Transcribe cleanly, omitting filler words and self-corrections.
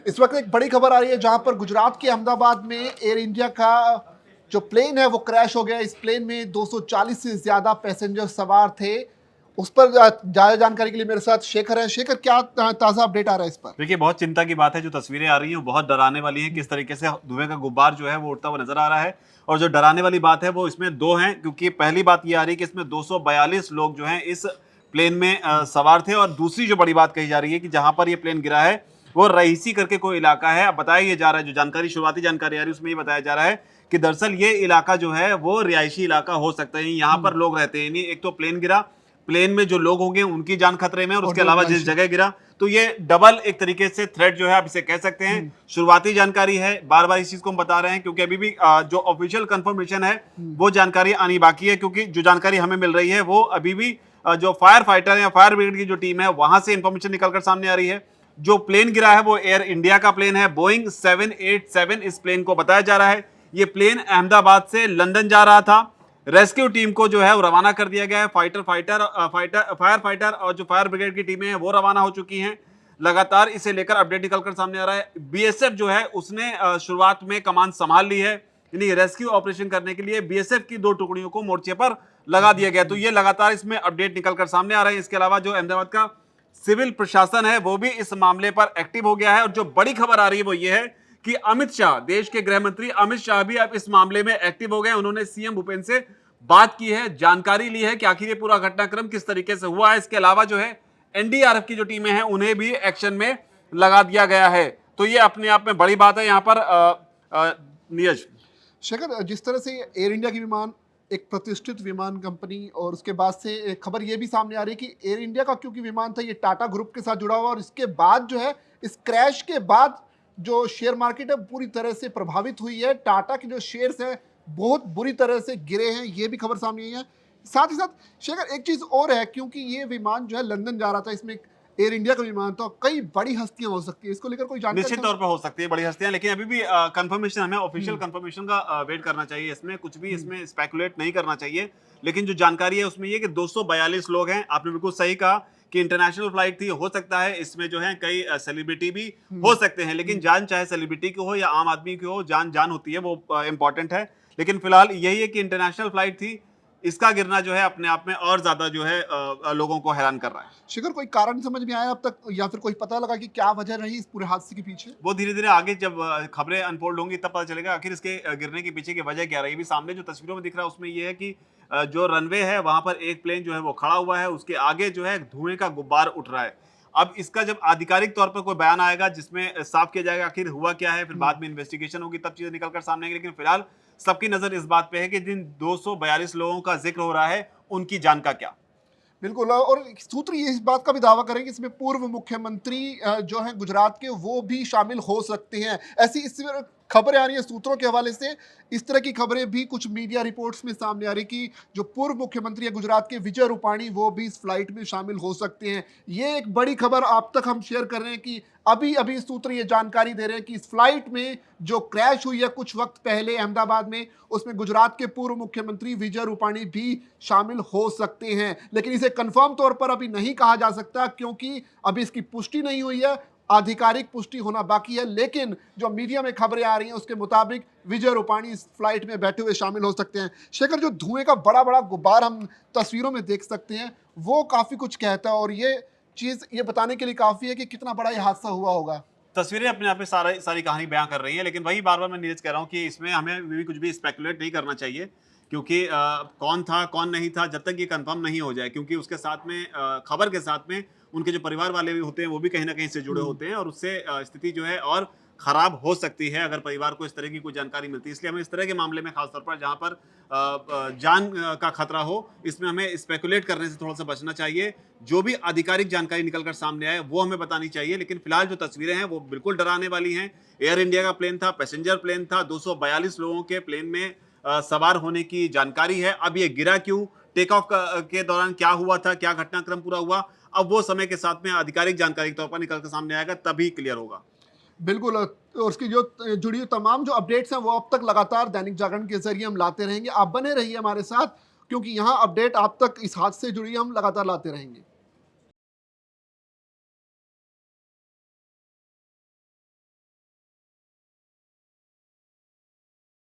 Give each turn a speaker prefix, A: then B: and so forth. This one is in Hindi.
A: इस वक्त एक बड़ी खबर आ रही है जहां पर गुजरात के अहमदाबाद में एयर इंडिया का जो प्लेन है वो क्रैश हो गया। इस प्लेन में 240 से ज्यादा पैसेंजर सवार थे। उस पर ज्यादा जानकारी के लिए मेरे साथ शेखर है। शेखर, क्या ताजा अपडेट आ रहा है इस पर?
B: देखिए, बहुत चिंता की बात है। जो तस्वीरें आ रही हैं वो बहुत डराने वाली हैं। किस तरीके से धुएं का गुब्बार जो है वो उड़ता हुआ नजर आ रहा है। और जो डराने वाली बात है वो इसमें दो हैं, क्योंकि पहली बात ये आ रही है कि इसमें 242 लोग जो हैं इस प्लेन में सवार थे। और दूसरी जो बड़ी बात कही जा रही है कि जहां पर ये प्लेन गिरा है वो रईसी करके कोई इलाका है। अब बताया ये जा रहा है, जो जानकारी शुरुआती जानकारी आ रही है उसमें ये बताया जा रहा है कि दरअसल ये इलाका जो है वो रिहायशी इलाका हो सकता है। यहाँ पर लोग रहते हैं। एक तो प्लेन गिरा, प्लेन में जो लोग होंगे उनकी जान खतरे में, और उसके अलावा जिस जगह गिरा, तो ये डबल एक तरीके से थ्रेट जो है आप इसे कह सकते हैं। शुरुआती जानकारी है, बार बार इस चीज को हम बता रहे हैं क्योंकि अभी भी जो ऑफिशियल कंफर्मेशन है वो जानकारी आनी बाकी है। क्योंकि जो जानकारी हमें मिल रही है वो अभी भी जो फायर फाइटर या फायर ब्रिगेड की जो टीम है वहां से इंफॉर्मेशन निकलकर सामने आ रही है। जो प्लेन गिरा है वो एयर इंडिया का प्लेन है, बोइंग 787 इस प्लेन को बताया जा रहा है। ये प्लेन अहमदाबाद से लंदन जा रहा था। रेस्क्यू टीम को जो है वो रवाना कर दिया गया है। फायर फाइटर और जो फायर ब्रिगेड की टीमें हैं वो रवाना हो चुकी हैं। लगातार इसे लेकर अपडेट निकलकर सामने आ रहा है। बीएसएफ जो है उसने शुरुआत में कमान संभाल ली है। यानी रेस्क्यू ऑपरेशन करने के लिए बीएसएफ की 2 टुकड़ियों को मोर्चे पर लगा दिया गया। तो ये लगातार इसमें अपडेट निकलकर सामने आ रहे हैं। इसके अलावा जो अहमदाबाद का सिविल प्रशासन है वो भी इस मामले पर एक्टिव हो गया है। और जो बड़ी खबर आ रही है वो ये है कि अमित शाह, देश के गृह मंत्री अमित शाह भी अब इस मामले में एक्टिव हो गए। उन्होंने सीएम भूपेंद्र से बात की है, जानकारी ली है कि आखिर ये पूरा घटनाक्रम किस तरीके से हुआ है। इसके अलावा जो है एनडीआरएफ की जो टीमें हैं उन्हें भी एक्शन में लगा दिया गया है। तो ये अपने आप में बड़ी बात है यहाँ पर नीरज।
A: शेखर, जिस तरह से एयर इंडिया की विमान एक प्रतिष्ठित विमान कंपनी, और उसके बाद से एक खबर ये भी सामने आ रही है कि एयर इंडिया का क्योंकि विमान था ये टाटा ग्रुप के साथ जुड़ा हुआ, और इसके बाद जो है इस क्रैश के बाद जो शेयर मार्केट है पूरी तरह से प्रभावित हुई है। टाटा के जो शेयर्स हैं बहुत बुरी तरह से गिरे हैं, ये भी खबर सामने आई है। साथ ही साथ शेखर, एक चीज़ और है, क्योंकि ये विमान जो है लंदन जा रहा था, इसमें एयर इंडिया का विमान था, कई बड़ी हस्तियां हो सकती है, इसको लेकर कोई जानकारी?
B: निश्चित तौर पर हो सकती है बड़ी हस्तियां, लेकिन अभी भी कंफर्मेशन, हमें ऑफिशियल कंफर्मेशन का वेट करना चाहिए। इसमें कुछ भी इसमें स्पेकुलेट नहीं करना चाहिए। लेकिन जो जानकारी है उसमें ये कि 242 लोग हैं। आपने बिल्कुल सही कहा कि इंटरनेशनल फ्लाइट थी, हो सकता है इसमें जो है कई सेलिब्रिटी भी हो सकते हैं। लेकिन जान चाहे सेलिब्रिटी की हो या आम आदमी की हो, जान जान होती है, वो इंपॉर्टेंट है। लेकिन फिलहाल यही है कि इंटरनेशनल फ्लाइट थी, इसका गिरना जो है अपने आप में और ज्यादा जो है लोगों को हैरान कर रहा है।
A: शिखर, कोई कारण समझ में आया अब तक, या फिर कोई पता लगा कि क्या वजह रही इस पूरे हादसे के पीछे?
B: वो धीरे धीरे आगे जब खबरें अनफोल्ड होंगी तब पता चलेगा आखिर इसके गिरने के पीछे की वजह क्या रही। भी सामने जो तस्वीरों में दिख रहा है उसमें ये है कि जो रनवे है वहां पर एक प्लेन जो है वो खड़ा हुआ है, उसके आगे जो है धुएं का गुब्बार उठ रहा है। अब इसका जब आधिकारिक तौर पर कोई बयान आएगा जिसमें साफ किया जाएगा आखिर हुआ क्या है, फिर बाद में इन्वेस्टिगेशन होगी, तब चीजें निकलकर सामने आएंगी। लेकिन फिलहाल सबकी नजर इस बात पे है कि जिन 242 लोगों का जिक्र हो रहा है उनकी जान का क्या।
A: बिल्कुल, और सूत्र ये इस बात का भी दावा करें कि इसमें पूर्व मुख्यमंत्री जो हैं गुजरात के, वो भी शामिल हो सकते हैं। ऐसी इस खबरें आ रही हैं सूत्रों के हवाले से। इस तरह की खबरें भी कुछ मीडिया रिपोर्ट्स में सामने आ रही कि जो पूर्व मुख्यमंत्री है गुजरात के, विजय रूपाणी, वो भी इस फ्लाइट में शामिल हो सकते हैं। ये एक बड़ी खबर आप तक हम शेयर कर रहे हैं कि अभी अभी सूत्र ये जानकारी दे रहे हैं कि इस फ्लाइट में जो क्रैश हुई है कुछ वक्त पहले अहमदाबाद में, उसमें गुजरात के पूर्व मुख्यमंत्री विजय रूपाणी भी शामिल हो सकते हैं। लेकिन इसे कंफर्म तौर पर अभी नहीं कहा जा सकता क्योंकि अभी इसकी पुष्टि नहीं हुई है, आधिकारिक पुष्टि होना बाकी है। लेकिन जो मीडिया में खबरें आ रही हैं उसके मुताबिक विजय रूपाणी इस फ्लाइट में बैठे हुए शामिल हो सकते हैं। शेखर, जो धुएं का बड़ा बड़ा गुब्बार हम तस्वीरों में देख सकते हैं वो काफी कुछ कहता है, और ये चीज ये बताने के लिए काफी है कि कितना बड़ा ये हादसा हुआ होगा।
B: तस्वीरें अपने आप में सारी कहानी बयां कर रही हैं। लेकिन वही बार बार मैं नीरज कह रहा हूं कि इसमें हमें भी कुछ भी स्पेकुलेट नहीं करना चाहिए। क्योंकि कौन था कौन नहीं था जब तक ये कंफर्म नहीं हो जाए, क्योंकि उसके साथ में खबर के साथ में उनके जो परिवार वाले भी होते हैं वो भी कहीं ना कहीं से जुड़े होते हैं, और उससे स्थिति जो है और खराब हो सकती है अगर परिवार को इस तरह की कोई जानकारी मिलती है। इसलिए हमें इस तरह के मामले में खासतौर पर जहां पर जान का खतरा हो, इसमें हमें स्पेकुलेट करने से थोड़ा सा बचना चाहिए। जो भी आधिकारिक जानकारी निकलकर सामने आए वो हमें बतानी चाहिए। लेकिन फिलहाल जो तस्वीरें हैं वो बिल्कुल डराने वाली हैं। एयर इंडिया का प्लेन था, पैसेंजर प्लेन था, 242 लोगों के प्लेन में सवार होने की जानकारी है। अब ये गिरा क्यों, टेक ऑफ के दौरान क्या हुआ था, क्या घटनाक्रम पूरा हुआ, अब वो समय के साथ में आधिकारिक जानकारी के तौर पर निकल कर सामने आएगा, तभी क्लियर होगा।
A: बिल्कुल, और उसकी जो जुड़ी हुई तमाम जो अपडेट्स हैं वो अब तक लगातार दैनिक जागरण के जरिए हम लाते रहेंगे। आप बने रहिए हमारे साथ, क्योंकि यहाँ अपडेट आप तक इस हादसे से जुड़ी हम लगातार लाते रहेंगे।